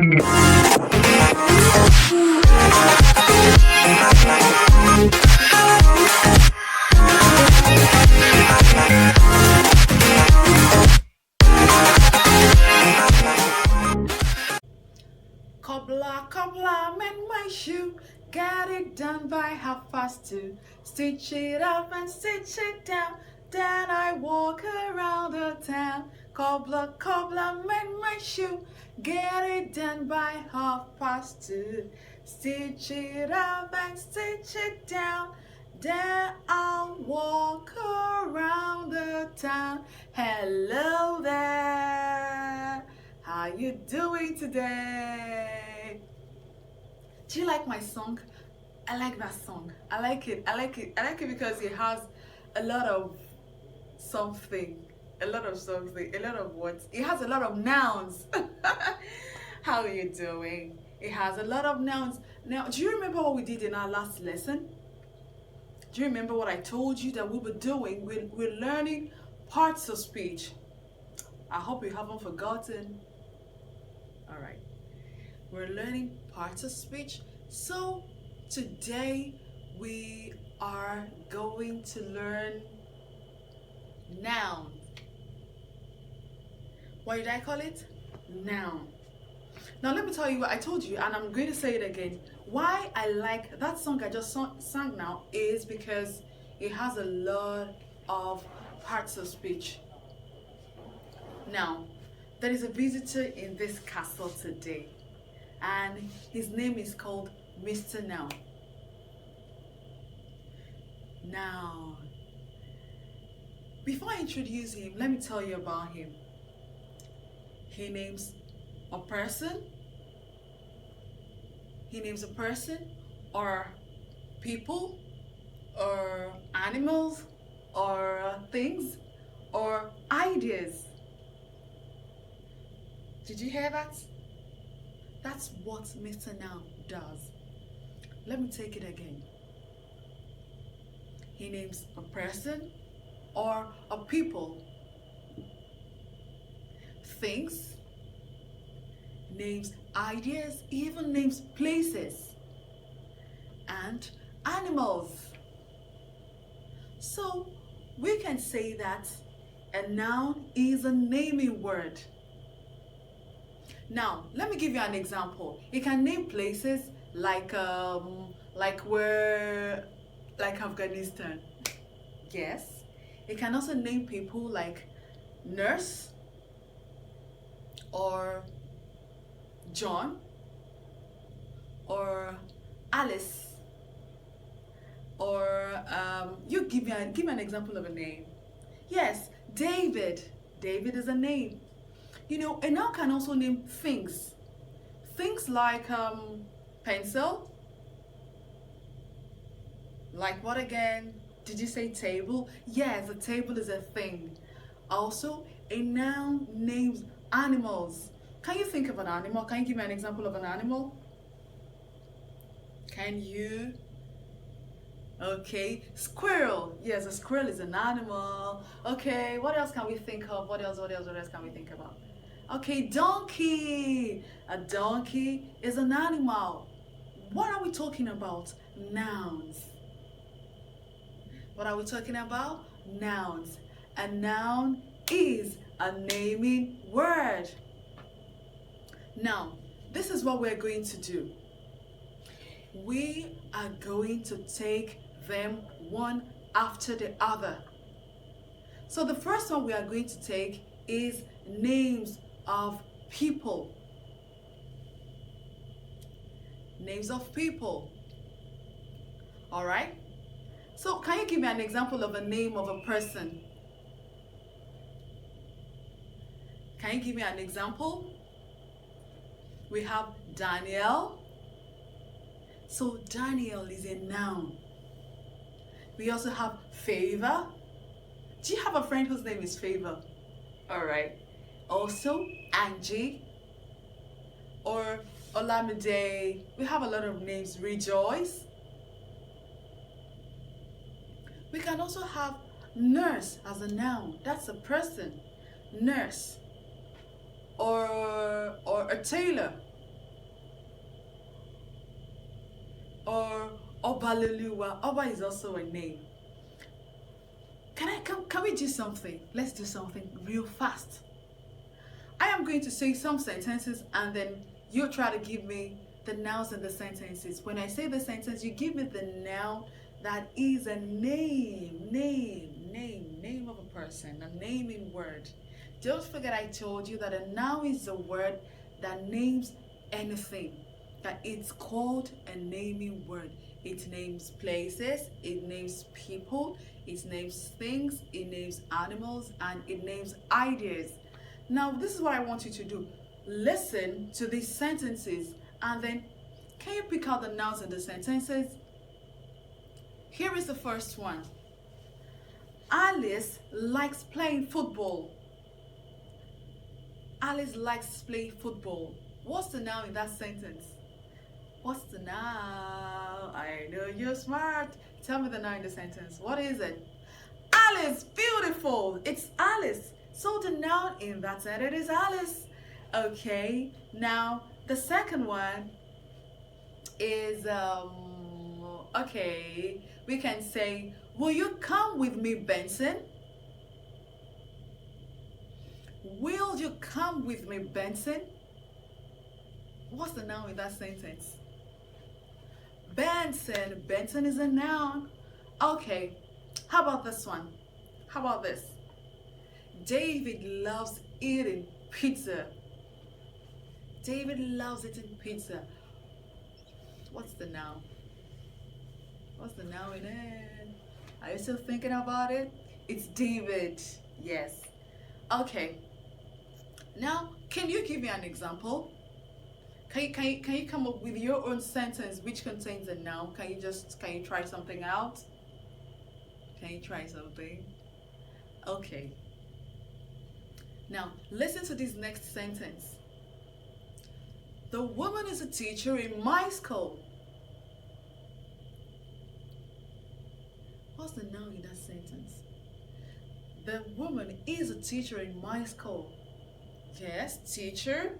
Cobbler, cobbler, mend my shoe. Get it done by 2:30. Stitch it up and stitch it down. Then I walk around the town. Cobbler, cobbler, mend my shoe. Get it done by 2:30. Stitch it up and stitch it down. Then I'll walk around the town. Hello there. How you doing today? Do you like my song? I like that song. I like it. I like it. I like it because it has a lot of something. A lot of something. A lot of words. It has a lot of nouns. How are you doing? It has a lot of nouns. Now, do you remember what we did in our last lesson? Do you remember what I told you that we were doing? We're learning parts of speech. I hope you haven't forgotten. All right. We're learning parts of speech. So today we are going to learn noun. What did I call it? Noun. Now let me tell you what I told you, and I'm going to say it again. Why I like that song I just sang now is because it has a lot of parts of speech. Now, there is a visitor in this castle today, and his name is called Mr. Noun. Now, before I introduce him, let me tell you about him. He names a person. He names a person, or people, or animals, or things, or ideas. Did you hear that? That's what Mr. Noun does. Let me take it again. He names a person or a people, things, names ideas, even names places, and animals. So we can say that a noun is a naming word. Now, let me give you an example. It can name places like Afghanistan. Yes. It can also name people like nurse, or John, or Alice, or you give me an example of a name. Yes, David. David is a name. You know, a noun can also name things. Things like pencil. Like what again? Did you say table? Yes, a table is a thing. Also, a noun names animals. Can you think of an animal? Can you give me an example of an animal? Can you? Okay, squirrel. Yes, a squirrel is an animal. Okay, what else can we think of? What else can we think about? Okay, donkey. A donkey is an animal. What are we talking about? Nouns. What are we talking about? Nouns. A noun is a naming word. Now, this is what we're going to do. We are going to take them one after the other. So the first one we are going to take is names of people. Names of people. All right? So can you give me an example of a name of a person? Can you give me an example? We have Daniel. So Daniel is a noun. We also have Favor. Do you have a friend whose name is Favor? All right. Also Angie or Olamide. We have a lot of names. Rejoice. We can also have nurse as a noun. That's a person. Nurse. Or a tailor. or Obaluluwa. Oba is also a name. Can we do something? Let's do something real fast. I am going to say some sentences and then you try to give me the nouns in the sentences. When I say the sentence, you give me the noun that is a name of a person, a naming word. Don't forget I told you that a noun is a word that names anything, that it's called a naming word. It names places, it names people, it names things, it names animals, and it names ideas. Now, this is what I want you to do. Listen to these sentences and then can you pick out the nouns in the sentences? Here is the first one. Alice likes playing football. Alice likes playing football. What's the noun in that sentence? What's the noun? I know you're smart. Tell me the noun in the sentence. What is it? Alice, beautiful. It's Alice. So the noun in that sentence is Alice. Okay. Now the second one is okay. We can say, will you come with me, Benson? Will you come with me, Benson? What's the noun in that sentence? Benson. Benson is a noun. Okay. How about this one? How about this? David loves eating pizza. David loves eating pizza. What's the noun? What's the noun in it? Are you still thinking about it? It's David. Yes. Okay. Now, can you give me an example? Can you come up with your own sentence which contains a noun? Can you try something out? Can you try something? Okay. Now, listen to this next sentence. The woman is a teacher in my school. What's the noun in that sentence? The woman is a teacher in my school. Yes, teacher.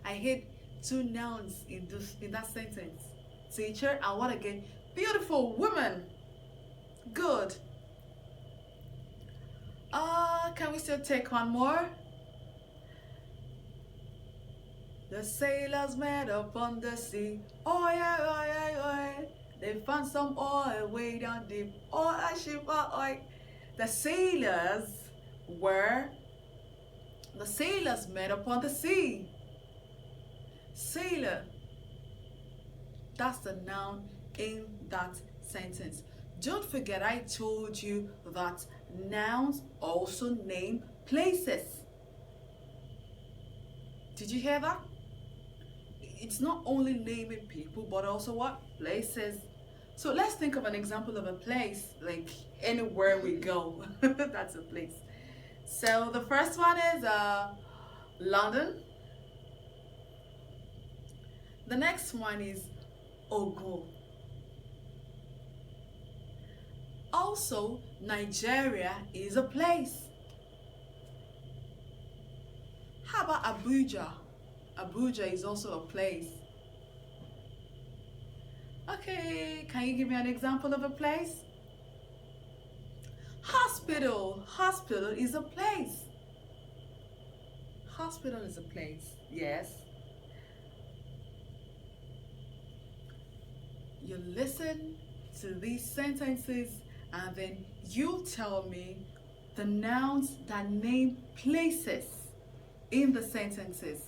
I hate two nouns in that sentence. Teacher and what again? Beautiful woman. Good. Can we still take one more? The sailors met up on the sea. Oh yeah, oh yeah, oh yeah. They found some oil way down deep. Oh, a ship, oh. The sailors met up on the sea. Sailor. That's the noun in that sentence. Don't forget I told you that nouns also name places. Did you hear that? It's not only naming people but also what? Places. So let's think of an example of a place, like anywhere we go. That's a place. So the first one is London. The next one is Ogun. Also, Nigeria is a place. How about Abuja? Abuja is also a place. Okay, can you give me an example of a place? Hospital. Hospital is a place. Hospital is a place, yes. You listen to these sentences and then you tell me the nouns that name places in the sentences.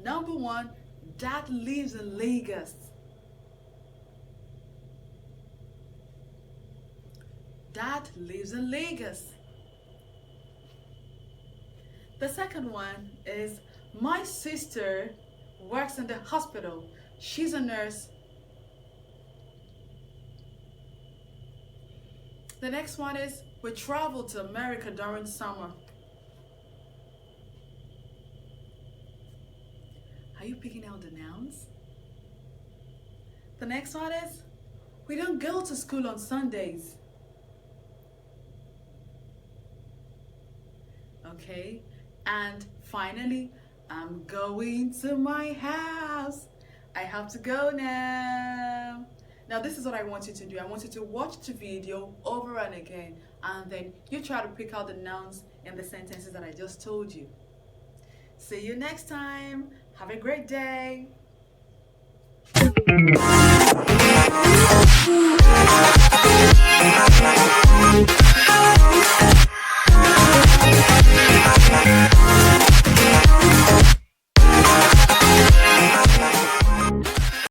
Number one, Dad lives in Lagos. Dad lives in Lagos. The second one is my sister works in the hospital. She's a nurse. The next one is we travel to America during summer. Are you picking out the nouns? The next one is we don't go to school on Sundays. Okay, and finally, I'm going to my house. I have to go now. Now this is what I want you to do. I want you to watch the video over and again, and then you try to pick out the nouns in the sentences that I just told you. See you next time. Have a great day.